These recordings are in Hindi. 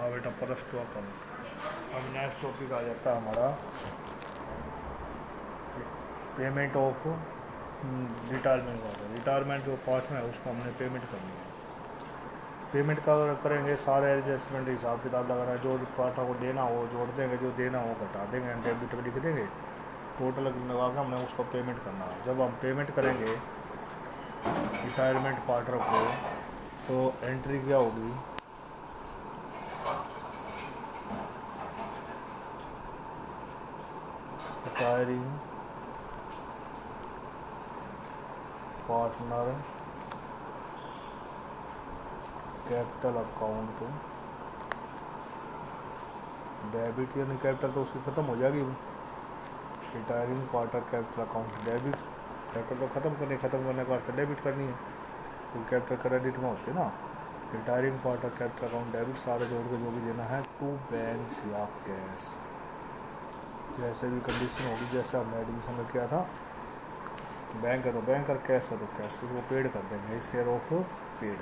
हाँ बेटा, प्लस टू अकाउंट। अब नेक्स्ट टॉपिक आ जाता है हमारा पेमेंट ऑफ रिटायरमेंट का। रिटायरमेंट जो पार्ट में है उसको हमने पेमेंट करनी है। पेमेंट का करेंगे, सारे एडजस्टमेंट हिसाब किताब लगाना है, जो पार्टनर को देना हो जोड़ देंगे, जो देना हो घटा देंगे, डेबिट में लिख देंगे, टोटल लगा के हमने उसको पेमेंट करना है। जब हम पेमेंट करेंगे रिटायरमेंट पार्टनर को तो एंट्री क्या होगी, retiring partner capital account debit, यानी कैपिटल तो उसकी ख़त्म हो जाएगी। Retiring partner capital account debit, capital तो ख़त्म करने का अर्थ डेबिट करनी है, तो कैपिटल क्रेडिट में होती है ना। Retiring partner capital account debit, सारे जोड़ के जो भी देना है टू बैंक या कैश, जैसे भी कंडीशन होगी, जैसे हमने एडमिशन में किया था, बैंक है तो बैंक और कैश है तो कैश, उसको पेड कर देंगे, शेयर ऑफ पेड।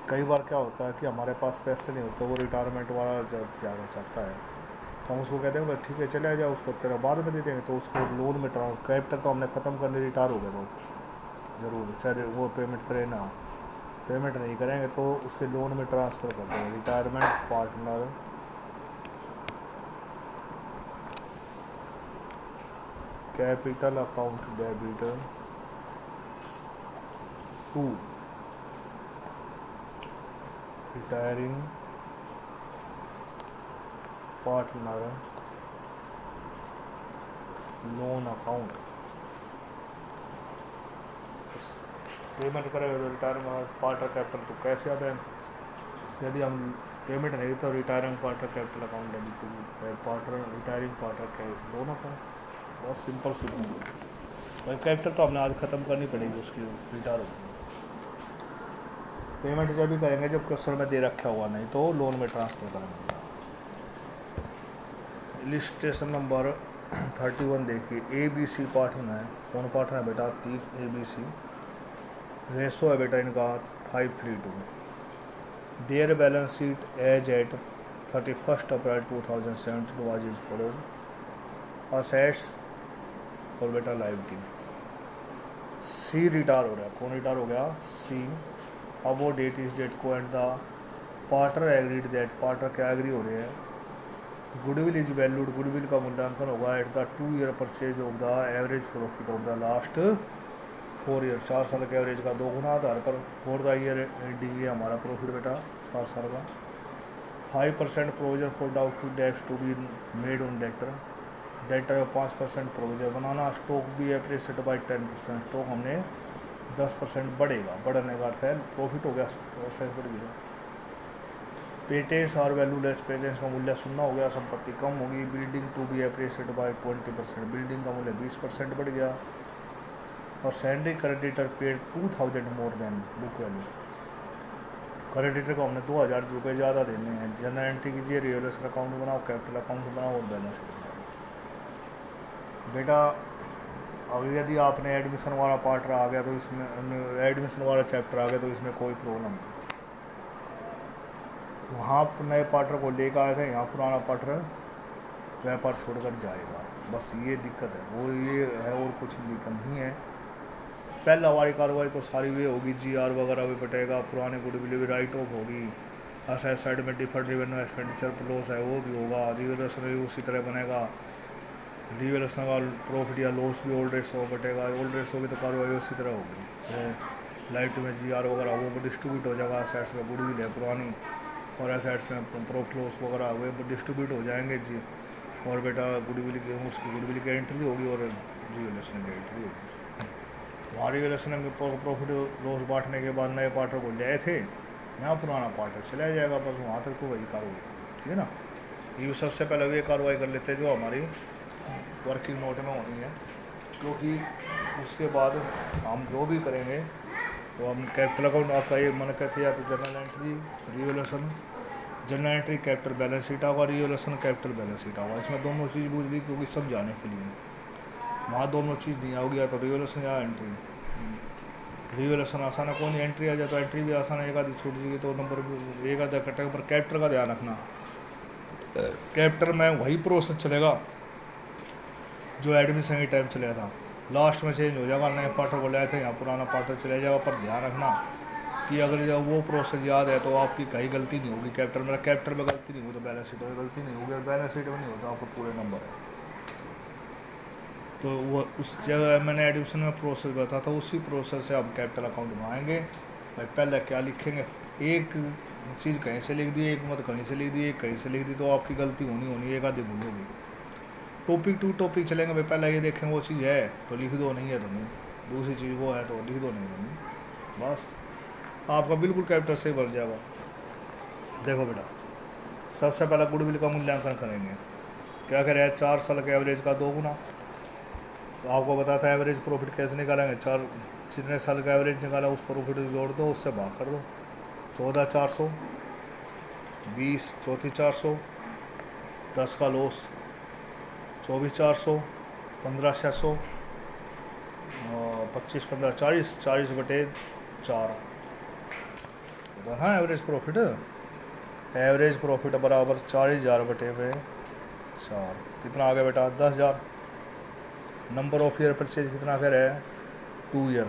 कई बार क्या होता है कि हमारे पास पैसे नहीं होते, वो रिटायरमेंट वाला जब जाना चाहता है तो हम उसको कहते हैं भाई ठीक है चले जाओ, उसको तेरा बाद में दे देंगे, तो उसको लोन में कैपिटल तो हमने ख़त्म करने रिटायर हो गए तो ज़रूर, चाहे वो पेमेंट करे ना, पेमेंट नहीं करेंगे तो उसके लोन में ट्रांसफ़र कर देंगे। Retirement partner capital account debit to retiring partner loan account. Payment करेंगे तो रिटायरिंग पार्टनर कैपिटल तो कैश या बैंक, यदि हम पेमेंट नहीं तो retiring partner capital account debit to partner retiring partner loan account. बहुत सिंपल भाई, कैपिटल तो हमने आज ख़त्म करनी पड़ेगी, उसकी रिटायर होगी। पेमेंट जब भी करेंगे जब क्वेश्चन में दे रखा हुआ, नहीं तो लोन में ट्रांसफ़र करेंगे। इलिस्ट्रेशन नंबर 31 देखिए, ए बी सी पार्टनर है, कौन पार्टनर है बेटा, 3 ABC, रेशो है बेटा इनका 5:3 there balance sheet as at 31 April 2017 was is follows. Assets और बेटा लाइबिलिटी। सी रिटायर हो रहा है, कौन रिटायर हो गया, सी। अब वो डेट इस डेट को and the partner agreed that, partner क्या एग्री हो रहे हैं, गुडविल इज वैल्यूड, गुडविल का मूल्यांकन होगा at the 2 year purchase of the average profit of the last 4 year, 4 साल के एवरेज का 2 गुना आधार पर फॉर द ईयर डी है हमारा प्रॉफिट बेटा 4 साल का। 5% provision for doubtful debts to be made on debtor, debtor में 5% प्रोविजन बनाना। स्टॉक भी एप्रिसिएट बाई 10%, स्टॉक हमने 10% बढ़ेगा, बढ़ने का अर्थ है प्रॉफिट हो गया 10% बढ़ गया। पेटेंट्स और वैल्यूलेस, पेटेंट्स का मूल्य शून्य हो गया, संपत्ति कम होगी। Building to be appreciate by 20%, building का मूल्य 20% बढ़ गया। और salary creditor paid 2000 more than book value, creditor को हमने 2000 रुपये ज़्यादा देने हैं। जनरल एंट्री कीजिए, रियलेशन अकाउंट बनाओ, कैपिटल अकाउंट बनाओ और बैलेंस बेटा। अगर यदि आपने एडमिशन वाला पार्ट आ गया तो इसमें, एडमिशन वाला चैप्टर आ गया तो इसमें कोई प्रॉब्लम नहीं। वहाँ नए पार्टनर को लेकर आए थे, यहाँ पुराना पार्टनर व्यापार छोड़कर जाएगा, बस ये दिक्कत है, वो ये है और कुछ दिक्कत नहीं है। पहला हमारी कार्रवाई तो सारी ये होगी, GR वगैरह भी बटेगा, पुराने गुडविल भी राइट ऑफ होगी, असेट साइड में डिफर्ड रेवेन्यू एक्सपेंडिचर लॉस है वो भी होगा, रिवेल्यूशन भी उसी तरह बनेगा, रिवेल्यूशन का प्रॉफिट या लॉस भी ओल्ड रेशो बटेगा, ओल्ड रेशो की तो कार्रवाई उसी तरह होगी। लाइट में GR वगैरह वो डिस्ट्रीब्यूट हो जाएगा, असेट्स में गुडविल है पुरानी और एसेट्स में प्रॉफिट लॉस वगैरह वे डिस्ट्रीब्यूट हो जाएंगे जी। और बेटा गुडविल की, उसकी गुडविल की एंट्री होगी और रिवेल्यूशन की एंट्री होगी। वहाँ रिवेल्यूशन में प्रॉफिट लॉस बांटने के बाद नए पार्टनर को ले थे, यहाँ पुराना पार्टनर चला जाएगा, बस वहाँ तक तो वही कार्रवाई, ठीक है ना। ये सबसे पहले ये कार्रवाई कर लेते हैं जो हमारी वर्किंग नोट में होनी है, क्योंकि उसके बाद हम जो भी करेंगे तो हम कैपिटल अकाउंट आपका ये मन कहते या तो general entry revolution, general entry capital balance sheet होगा, रिवोल्यूशन कैपिटल बैलेंस शीट होगा। इसमें दोनों चीज़ बूझ ली क्योंकि समझाने के लिए वहाँ दोनों चीज़ नहीं होगी, या तो रिवोल्यूशन या एंट्री। रिवैल्यूएशन आसान है, कौन एंट्री आ जाए तो एंट्री भी आसान है, एक आधी छूट जाएगी तो नंबर एक आधा कटेगा। पर कैपिटल का ध्यान रखना, कैपिटल में वही प्रोसेस चलेगा जो एडमिशन के टाइम चला था, लास्ट में चेंज हो जाएगा, नए पार्टर को लाए थे यहाँ पुराना पार्टर चले जाएगा। पर ध्यान रखना कि अगर जब वो प्रोसेस याद है तो आपकी कहीं गलती नहीं होगी। कैपिटल मेरा कैपिटल में गलती नहीं हुई तो बैलेंस शीट में गलती नहीं होगी, और बैलेंस शीट में नहीं होता आपको पूरे नंबर है। तो वो उस जगह मैंने एडमिशन में प्रोसेस बताया था, उसी प्रोसेस से आप कैपिटल अकाउंट में आएंगे। भाई पहले क्या लिखेंगे, एक चीज़ कहीं से लिख दी, एक मत कहीं से लिख दी, एक कहीं से लिख दी, तो आपकी गलती होनी एक आधी भूल होगी। टॉपिक टू टॉपिक चलेंगे भाई, पहले ये देखेंगे वो चीज़ है तो लिख दो, नहीं है तो नहीं, दूसरी चीज़ वो है तो लिख दो, नहीं तो नहीं, बस आपका बिल्कुल कैपिटल से बन जाएगा। देखो बेटा, सबसे पहला गुडविल का मूल्यांकन करेंगे। क्या करें, 4 साल के एवरेज का 2 गुना। तो आपको बताता है एवरेज प्रॉफिट कैसे निकालेंगे, 4 जितने साल का एवरेज निकाला उस प्रॉफिट को जोड़ दो, उससे भाग कर दो। 14,400, 20 34,400, 10 का लॉस 24,400, 15,600, 25 15 40, 40/4 तो हाँ एवरेज प्रॉफिट। एवरेज प्रॉफिट बराबर 40,000/4 कितना आ गया बेटा, 10,000। नंबर ऑफ ईयर परचेज कितना कह रहे हैं, 2 ईयर।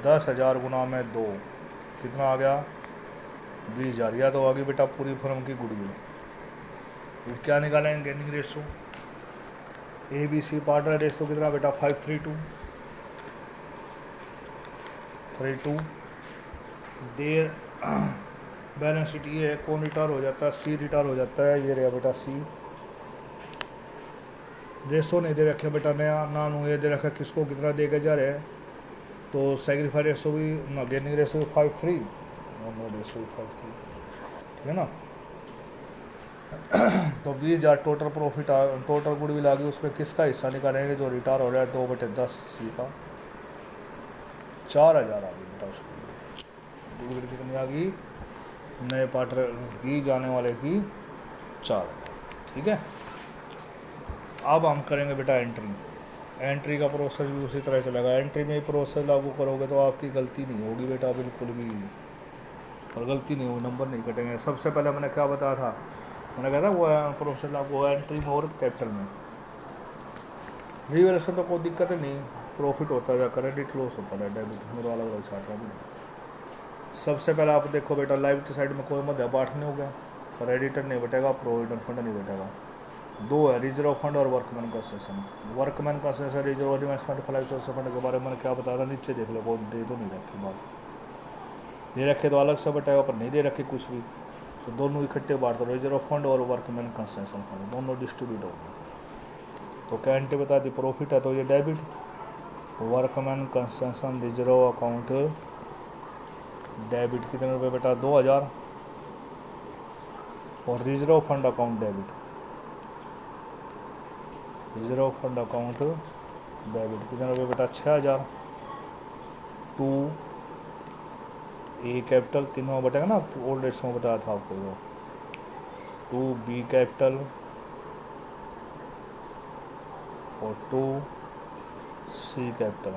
10,000 गुना में 2 कितना आ गया, 20,000। या तो आ गई बेटा पूरी फर्म की गुडविल। फिर क्या निकालेंगे, gaining ratio, ABC partner ratio कितना बेटा, 5:3:2 देर बैलेंस शीट ये है, कौन रिटायर हो जाता है, C रिटायर हो जाता है, ये रहा बेटा C। रेशो नहीं दे रखे बेटा, नया नानू ये दे रखा किसको कितना दे के जा रहे हैं। तो सेक्रीफाइस रेशो भी, गेनिंग रेशो भी 5:3, रेशो भी 5:3, ठीक है ना। तो 20,000 टोटल प्रॉफिट टोटल गुडविल आ गई, उसमें किसका हिस्सा निकालेंगे, जो रिटायर हो रहा है 2/10 C का 4,000 आ गई बेटा। उसकी गुडविल कितनी आ गई, नए पार्टनर की जाने वाले की 4, ठीक है। अब हम करेंगे बेटा एंट्री का प्रोसेस भी उसी तरह चलेगा। एंट्री में प्रोसेस लागू करोगे तो आपकी गलती नहीं होगी बेटा, बिल्कुल भी, और गलती नहीं होगी, नंबर नहीं कटेंगे। सबसे पहले मैंने क्या बताया था, मैंने कहा था वो प्रोसेस लागू हुआ एंट्री में और कैपिटल में। रिवैल्यूएशन तो कोई दिक्कत है नहीं, प्रॉफिट होता है, क्रेडिट लॉस होता है, डेबिट मेरे अलग अलग छाट रहा है। सबसे पहले आप देखो बेटा, लाइबिलिटी साइड में कोई मध्य पाठ नहीं होगा, क्रेडिटर नहीं बटेगा, प्रोविडेंट फंड नहीं बटेगा। 2 है, रिजर्व फंड और workman concession. Workman concession reserve investment flight fund के बारे में मैंने क्या बताया था, नीचे देख लो, कौन दे तो नहीं रखी बात, दे रखे तो अलग से बटेगा, पर नहीं दे रखे कुछ भी तो दोनों इकट्ठे बांट दो, रिजर्व फंड और वर्कमैन कंसेशन फंड दोनों डिस्ट्रीब्यूट होंगे। तो क्या एंट्री बता दी, प्रॉफिट है तो ये debit, workman concession reserve account debit कितने रुपये बेटा, 2,000, और reserve fund account debit, reserve fund account debit कितने रुपये बेटा, 6,000। 2 A कैपिटल तीनों बटेगा ना, ओल्ड एज में बताया था आपको, 2 B कैपिटल और 2 C कैपिटल।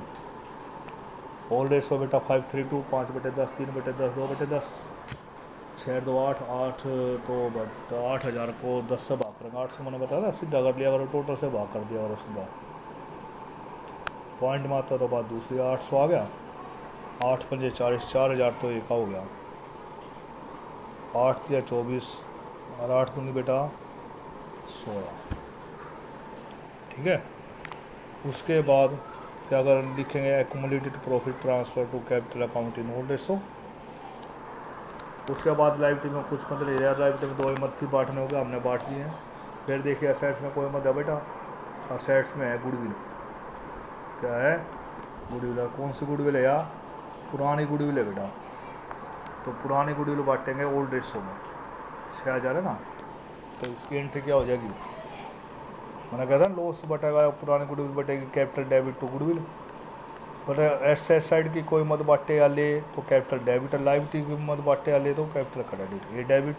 ओल्ड एज में बेटा 5:3:2 5/10 3/10 2/10 6 2 8 8 तो बट 8,000 को 10 से भाग करेंगे, 8 से मैंने बताया था, सीधा कर लिया करो, टोटल से भाग कर दिया करो सीधा, पॉइंट मारता तो बात दूसरी, 800 आ गया, 8×5 40, 4,000 तो एक हो गया, 8 या 24 और 8 दूनी बेटा 16, ठीक है। उसके बाद क्या अगर लिखेंगे, accumulated profit transfer to capital account in old age. उसके बाद लाइबिलिटी में कुछ मत नहीं रहा, लाइबिलिटी में 2 मत थी बांटने हो गया, हमने बांट दिए हैं। फिर देखिए असेट्स में कोई मत है बेटा, असेट्स में है गुडविल, क्या है, गुडविल। कौन सी गुडविल है यार, पुरानी गुडविल है बेटा, तो पुरानी गुडविल बांटेंगे ओल्ड रेशो में, 6,000 है ना, तो इसकी एंट्री क्या हो जाएगी, मैंने कहा था लॉस बटेगा, पुरानी गुडविल बटेगी, capital debit to goodwill. But asset side की कोई मत बांटे या ले तो कैपिटल डेबिट, लाइबिलिटी की मत बांटे या ले तो capital credit. A debit,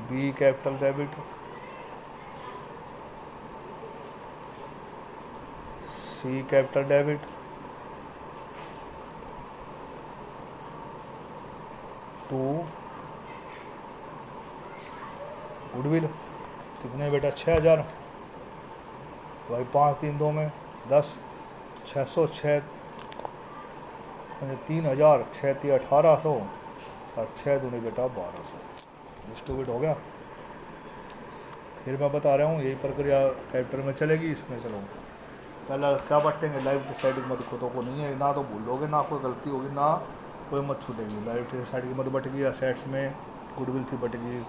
B capital debit, C capital debit, to goodwill कितने बेटा 6,000 भाई 5 3 2 में 10 606 3,000 6 3 1,800 और 6 दूनी बेटा 1,200 डिस्ट्रीब्यूट हो गया। फिर मैं बता रहा हूँ यही प्रक्रिया कैपिटल में चलेगी। इसमें चलो पहला क्या बांटेंगे, लाइव डिसाइडिंग मत खुदों को नहीं है ना, तो भूलोगे ना कोई गलती होगी ना कोई मत छूटेगी। लाइव डिसाइडिंग मत बट गई, असेट्स में गुडविल थी बट गई,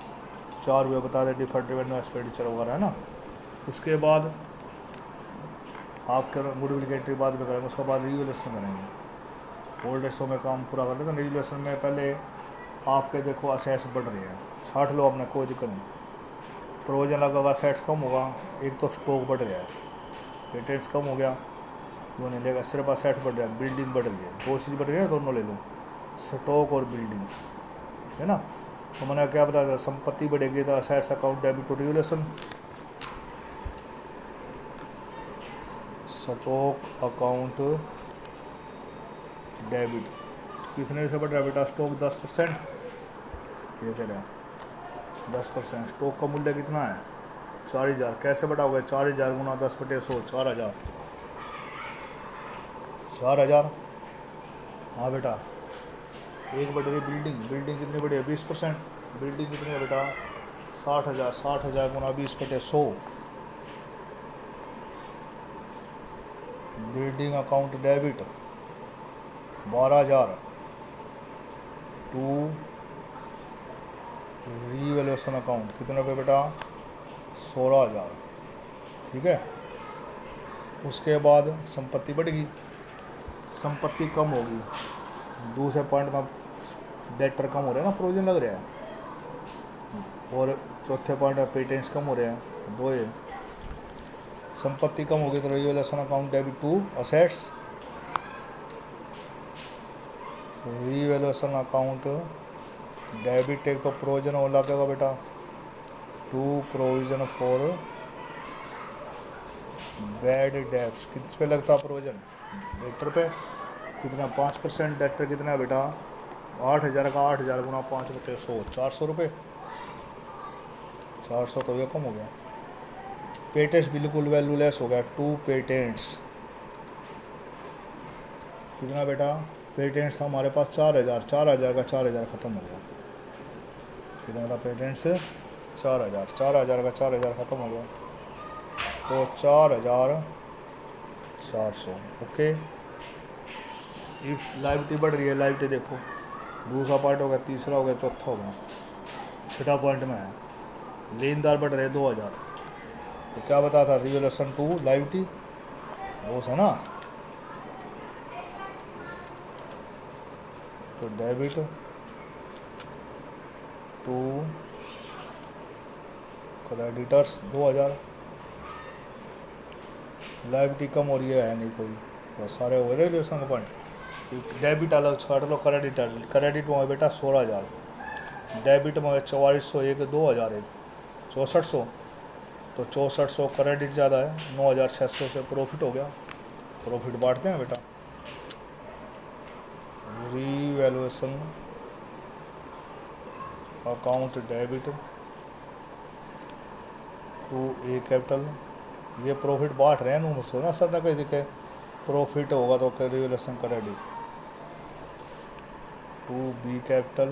4 रुपये बता दें डिफर्ड रेवेन्यू एक्सपेंडिचर वगैरह है ना। उसके बाद आपके गुडविल की एंट्री बाद में करेंगे, उसके बाद रिवैल्यूएशन करेंगे। ओल्ड एसओ में काम पूरा कर लेते हैं। रिवैल्यूएशन में पहले आपके देखो असेट्स बढ़ रहे हैं, 60 लो अपना कोई दिक्कत नहीं, प्रोविजन लगा असेट्स कम होगा, एक तो स्टॉक बढ़ रहा है, पेटेंट्स कम हो गया, वो नहीं लेगा, सिर्फ असेट्स बढ़ रहा है, बिल्डिंग बढ़ रही है, 2 चीज़ बढ़ रही है, दोनों ले लो, स्टॉक और बिल्डिंग है ना। तो मैंने क्या बताया था, संपत्ति बढ़ेगी तो assets account debit to revaluation, stock account debit कितने से बढ़ रहा है बेटा, स्टॉक 10%, ये कह रहा है 10%। स्टॉक का मूल्य कितना है 4,000, कैसे बढ़ा होगा 4,000 गुना 10/100 4,000 4,000। हाँ बेटा एक बढ़ रही बिल्डिंग, बिल्डिंग कितनी बढ़ी है 20%, बिल्डिंग कितनी है बेटा 60,000, 60,000 गुना 20/100, building account debit 12,000 to revaluation account कितने रुपये बेटा 16,000, ठीक है। उसके बाद संपत्ति बढ़ेगी, संपत्ति कम होगी, दूसरे पॉइंट में डेटर कम हो रहा है ना, प्रोविजन लग रहा है, और चौथे पॉइंट में पेटेंट्स कम हो रहे हैं, 2 है। संपत्ति कम होगी तो revaluation account debit to assets, revaluation account debit एक तो प्रोविजन और लगेगा बेटा to provision for bad debts, किस पे लगता है प्रोविजन डेटर पे, कितना 5%, डेटर कितना है बेटा 8,000 का 8,000 गुना 5/100 400 रुपये, 400 तो ये कम हो गया। पेटेंट्स बिल्कुल वैल्यूलेस हो गया, 2 पेटेंट्स कितना बेटा, पेटेंट्स हमारे पास 4,000, 4,000 का 4,000 ख़त्म हो गया, कितना था पेटेंट्स 4,000, 4,000 का 4,000 ख़त्म हो गया, तो 4,400 ओके। इफ लाइबिलिटी बढ़ रही है, लाइबिलिटी देखो दूसरा पॉइंट हो गया, तीसरा हो गया, चौथा हो गया, छठा पॉइंट में है लेनदार बढ़ रहे 2,000, तो क्या बताया था रिवैल्यूएशन टू लाइबिलिटी लॉस है ना, तो डेबिट टू क्रेडिटर्स 2,000, लाइबिलिटी कम हो रही है नहीं कोई, बस सारे हो गए रिवैल्यूएशन का पॉइंट। डेबिट अलग छोड़ लो, क्रेडिट क्रेडिट में बेटा 16,000, डेबिट में 4,401 2,000 6400, तो 6400 क्रेडिट ज़्यादा है, 9,600 से प्रॉफिट हो गया, प्रॉफिट बांटते हैं बेटा। Revaluation account debit to A capital, ये प्रॉफिट बांट रहे हैं ना मुझसे ना सर, ना कहीं दिखे प्रॉफिट होगा तो revaluation credit to B capital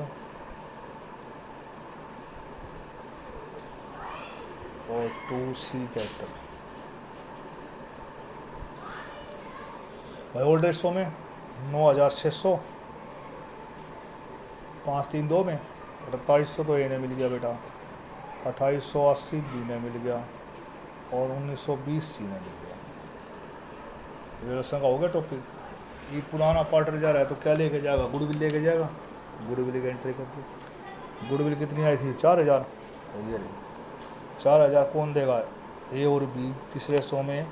और टू सी कैपिटल। भाई ओल्ड रेट्सों में 9,600, 5 3 2 में 4800 तो ए ने मिल गया बेटा, 2880 बी ने मिल गया और 1920 सी ने मिल गया। रिवैल्यूएशन का हो गया टॉपिक। ये पुराना पार्टनर जा रहा है तो क्या लेके जाएगा, गुडविल लेके जाएगा, गुडविल की एंट्री करके। गुडविल कितनी आई थी 4,000, और ये रही 4,000 कौन देगा, ए और बी तीसरे 100 में,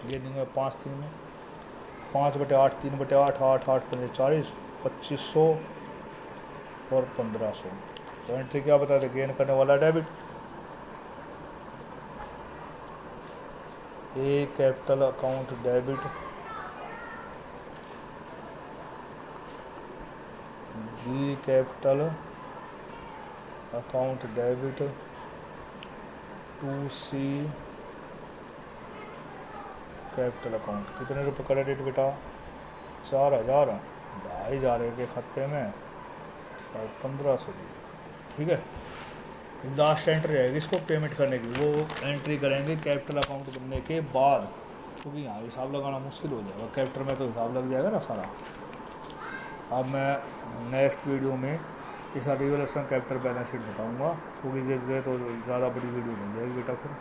ये नहीं है 5 3 में 5/8 3/8 8 8 5 40 2500 और 1500, तो एंट्री क्या बताते गेन करने वाला debit, A capital account debit B capital account debit to C capital account. कितने रुपये क्रेडिट बेटा? 4000, 2500 के खाते में और 1500 की। ठीक है, लास्ट एंट्री आएगी इसको पेमेंट करने की, वो एंट्री करेंगे कैपिटल अकाउंट बनने के बाद, क्योंकि यहाँ हिसाब लगाना मुश्किल हो जाएगा, कैपिटल में तो हिसाब लग जाएगा ना सारा। अब मैं नेक्स्ट वीडियो में इसका रिवलेशन कैपिटल बैलेंस शीट बताऊँगा, क्योंकि जैसे तो ज़्यादा बड़ी वीडियो बन जाएगी बेटा फिर।